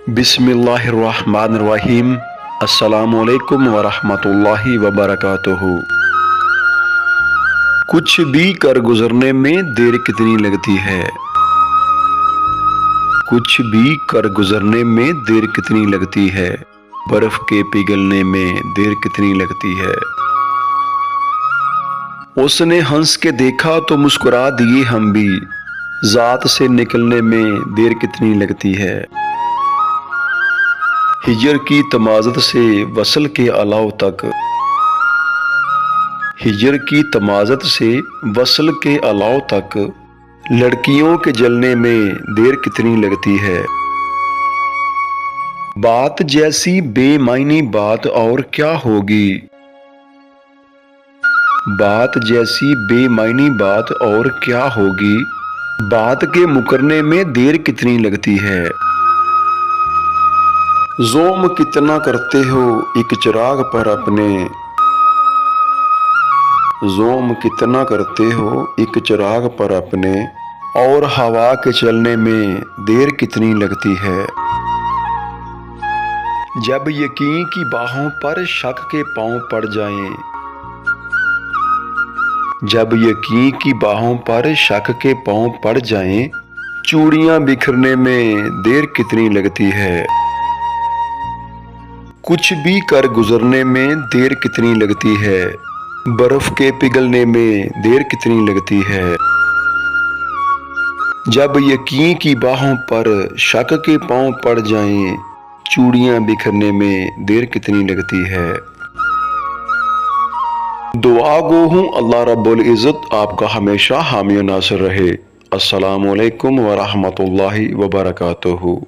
बिस्मिल्लाहिर्रहमानिर्रहीम। अस्सलामुअलैकुम वरहमतुल्लाहि वबरकातुहू। कुछ भी कर गुजरने में देर कितनी लगती है। कुछ भी कर गुजरने में देर कितनी लगती है। बर्फ के पिघलने में देर कितनी लगती है। उसने हंस के देखा तो मुस्कुरा दिए हम भी। जात से निकलने में देर कितनी लगती है। हिजर की तमाज़त से वसल के अलाव तक। हिजर की तमाज़त से वसल के अलाव तक लड़कियों के जलने में देर कितनी लगती है। बात जैसी बेमायनी बात और क्या होगी। बात जैसी बेमायनी बात और क्या होगी। बात के मुकरने में देर कितनी लगती है। ज़ोम कितना करते हो एक चिराग पर अपने। ज़ोम कितना करते हो एक चिराग पर अपने। और हवा के चलने में देर कितनी लगती है। जब यकीन की बाहों पर शक के पांव पड़ जाएं। जब यकीन की बाहों पर शक के पांव पड़ जाएं। चूड़ियां बिखरने में देर कितनी लगती है। कुछ भी कर गुजरने में देर कितनी लगती है। बर्फ के पिघलने में देर कितनी लगती है। जब यकीन की बाहों पर शक के पांव पड़ जाएं। चूड़ियां बिखरने में देर कितनी लगती है। दुआ गो हूँ अल्लाह रब्बुल इज़्ज़त आपका हमेशा हामी नासिर रहे। अस्सलामु अलैकुम वरहमतुल्लाहि वबरकातुहू।